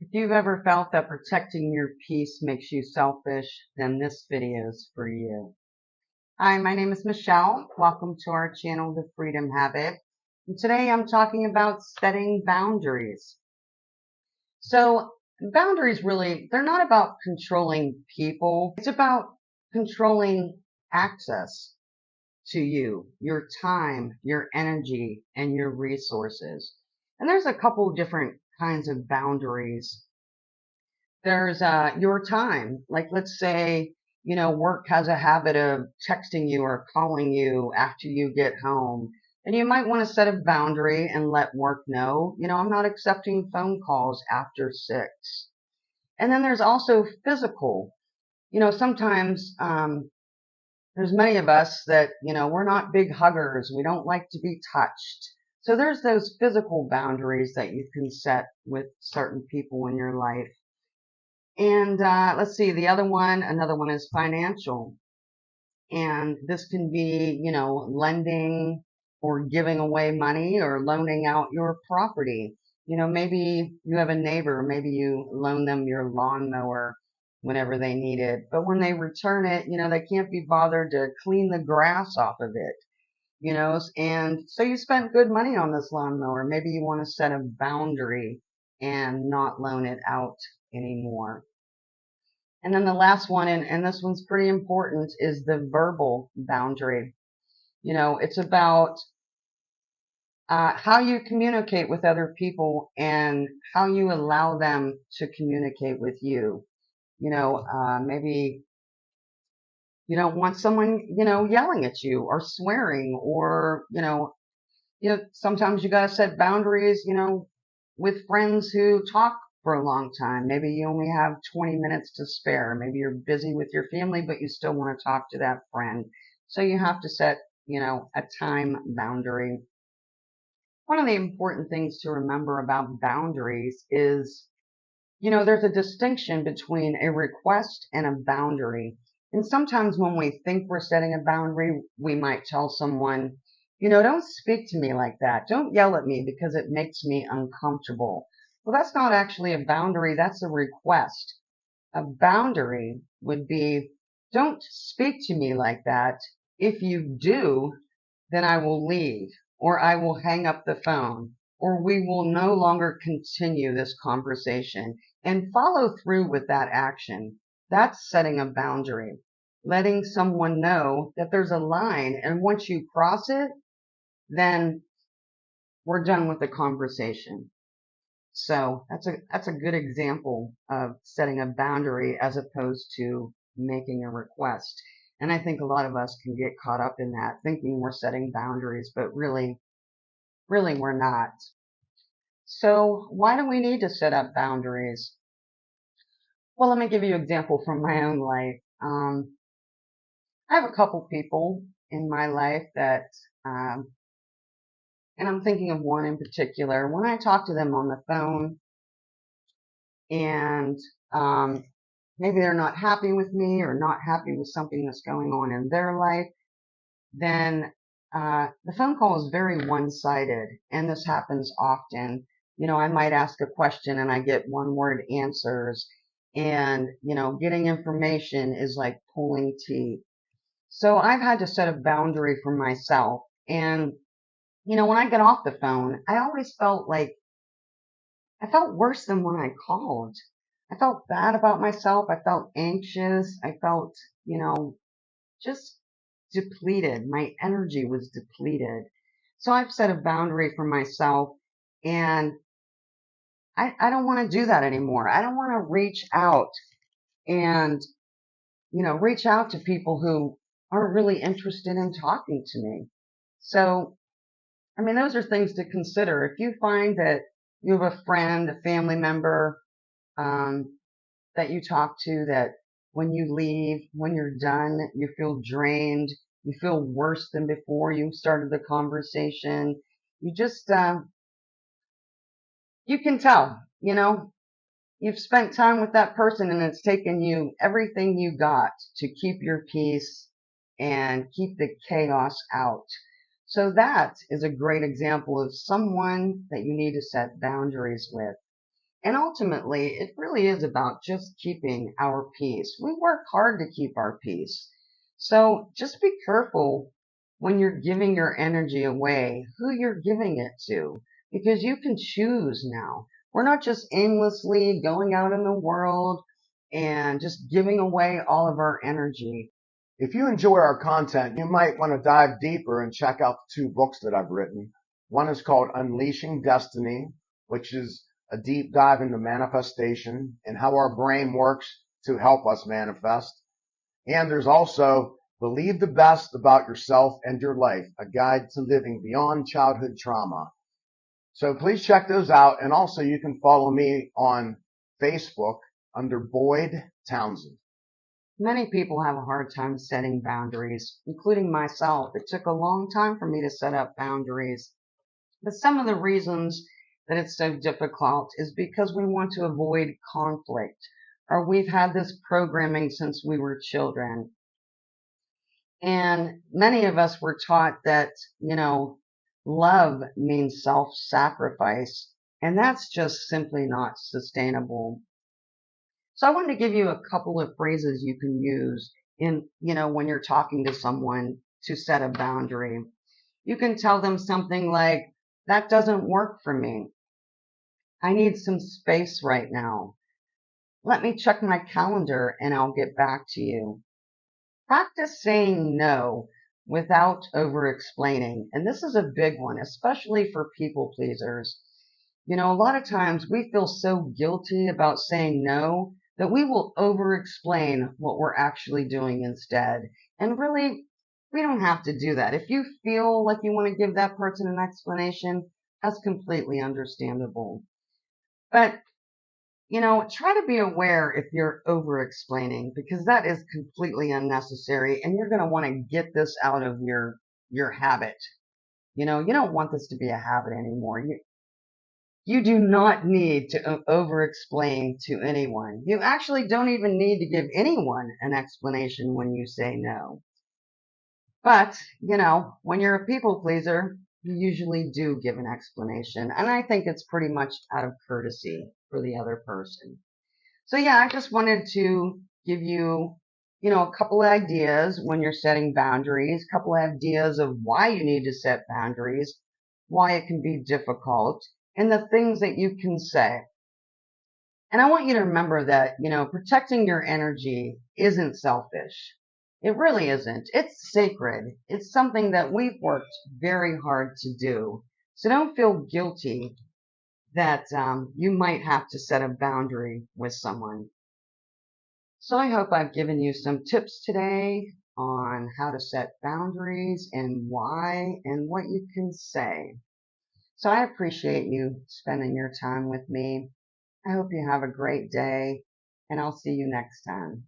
If you've ever felt that protecting your peace makes you selfish, then this video is for you. Hi, my name is Michelle. Welcome to our channel, The Freedom Habit. And today I'm talking about setting boundaries. So boundaries really, they're not about controlling people. It's about controlling access to you, your time, your energy, and your resources. And there's a couple different kinds of boundaries. There's your time. Like, let's say, work has a habit of texting you or calling you after you get home. And you might want to set a boundary and let work know, I'm not accepting phone calls after 6. And then there's also physical. Sometimes there's many of us that, we're not big huggers. We don't like to be touched. So there's those physical boundaries that you can set with certain people in your life. And let's see, another one is financial. And this can be, lending or giving away money or loaning out your property. Maybe you have a neighbor, maybe you loan them your lawnmower whenever they need it. But when they return it, they can't be bothered to clean the grass off of it. And so you spent good money on this lawnmower. Maybe you want to set a boundary and not loan it out anymore. And then the last one, and this one's pretty important, is the verbal boundary. It's about how you communicate with other people and how you allow them to communicate with you. Maybe you don't want someone, yelling at you or swearing or, sometimes you got to set boundaries, with friends who talk for a long time. Maybe you only have 20 minutes to spare. Maybe you're busy with your family, but you still want to talk to that friend. So you have to set, a time boundary. One of the important things to remember about boundaries is, there's a distinction between a request and a boundary. And sometimes when we think we're setting a boundary, we might tell someone, don't speak to me like that. Don't yell at me because it makes me uncomfortable. Well, that's not actually a boundary. That's a request. A boundary would be, don't speak to me like that. If you do, then I will leave, or I will hang up the phone, or we will no longer continue this conversation, and follow through with that action. That's setting a boundary, letting someone know that there's a line, and once you cross it, then we're done with the conversation. So that's a good example of setting a boundary as opposed to making a request. And I think a lot of us can get caught up in that, thinking we're setting boundaries, but really we're not. So why do we need to set up boundaries? Well, let me give you an example from my own life. I have a couple people in my life that, um, and I'm thinking of one in particular. When I talk to them on the phone and maybe they're not happy with me or not happy with something that's going on in their life, then the phone call is very one-sided, and this happens often. I might ask a question and I get one-word answers, and, getting information is like pulling teeth. So I've had to set a boundary for myself. And, when I get off the phone, I always felt like I felt worse than when I called. I felt bad about myself. I felt anxious. I felt, just depleted. My energy was depleted. So I've set a boundary for myself, and I don't want to do that anymore. I don't want to reach out and, reach out to people who aren't really interested in talking to me. So, I mean, those are things to consider. If you find that you have a friend, a family member, um, that you talk to that when you leave, when you're done, you feel drained, you feel worse than before you started the conversation. You just, you can tell, you've spent time with that person and it's taken you everything you got to keep your peace and keep the chaos out. So that is a great example of someone that you need to set boundaries with. And ultimately, it really is about just keeping our peace. We work hard to keep our peace. So just be careful when you're giving your energy away, who you're giving it to, because you can choose now. We're not just aimlessly going out in the world and just giving away all of our energy. If you enjoy our content, you might want to dive deeper and check out the two books that I've written. One is called Unleashing Destiny, which is a deep dive into manifestation and how our brain works to help us manifest. And there's also Believe the Best About Yourself and Your Life, a guide to living beyond childhood trauma. So please check those out. And also you can follow me on Facebook under Boyd Townsend. Many people have a hard time setting boundaries, including myself. It took a long time for me to set up boundaries. But some of the reasons that it's so difficult is because we want to avoid conflict, or we've had this programming since we were children. And many of us were taught that, love means self-sacrifice, and that's just simply not sustainable. So I wanted to give you a couple of phrases you can use when you're talking to someone to set a boundary. You can tell them something like, that doesn't work for me. I need some space right now. Let me check my calendar and I'll get back to you. Practice saying no without over explaining. And this is a big one, especially for people pleasers. A lot of times we feel so guilty about saying no that we will over explain what we're actually doing instead. And really, we don't have to do that. If you feel like you want to give that person an explanation, that's completely understandable. But try to be aware if you're over explaining, because that is completely unnecessary and you're going to want to get this out of your habit. You don't want this to be a habit anymore. You do not need to over explain to anyone. You actually don't even need to give anyone an explanation when you say no. But, when you're a people pleaser, you usually do give an explanation. And I think it's pretty much out of courtesy for the other person. So yeah, I just wanted to give you, a couple of ideas when you're setting boundaries, a couple of ideas of why you need to set boundaries, why it can be difficult, and the things that you can say. And I want you to remember that, protecting your energy isn't selfish. It really isn't. It's sacred. It's something that we've worked very hard to do. So don't feel guilty that you might have to set a boundary with someone. So I hope I've given you some tips today on how to set boundaries and why and what you can say. So I appreciate you spending your time with me. I hope you have a great day, and I'll see you next time.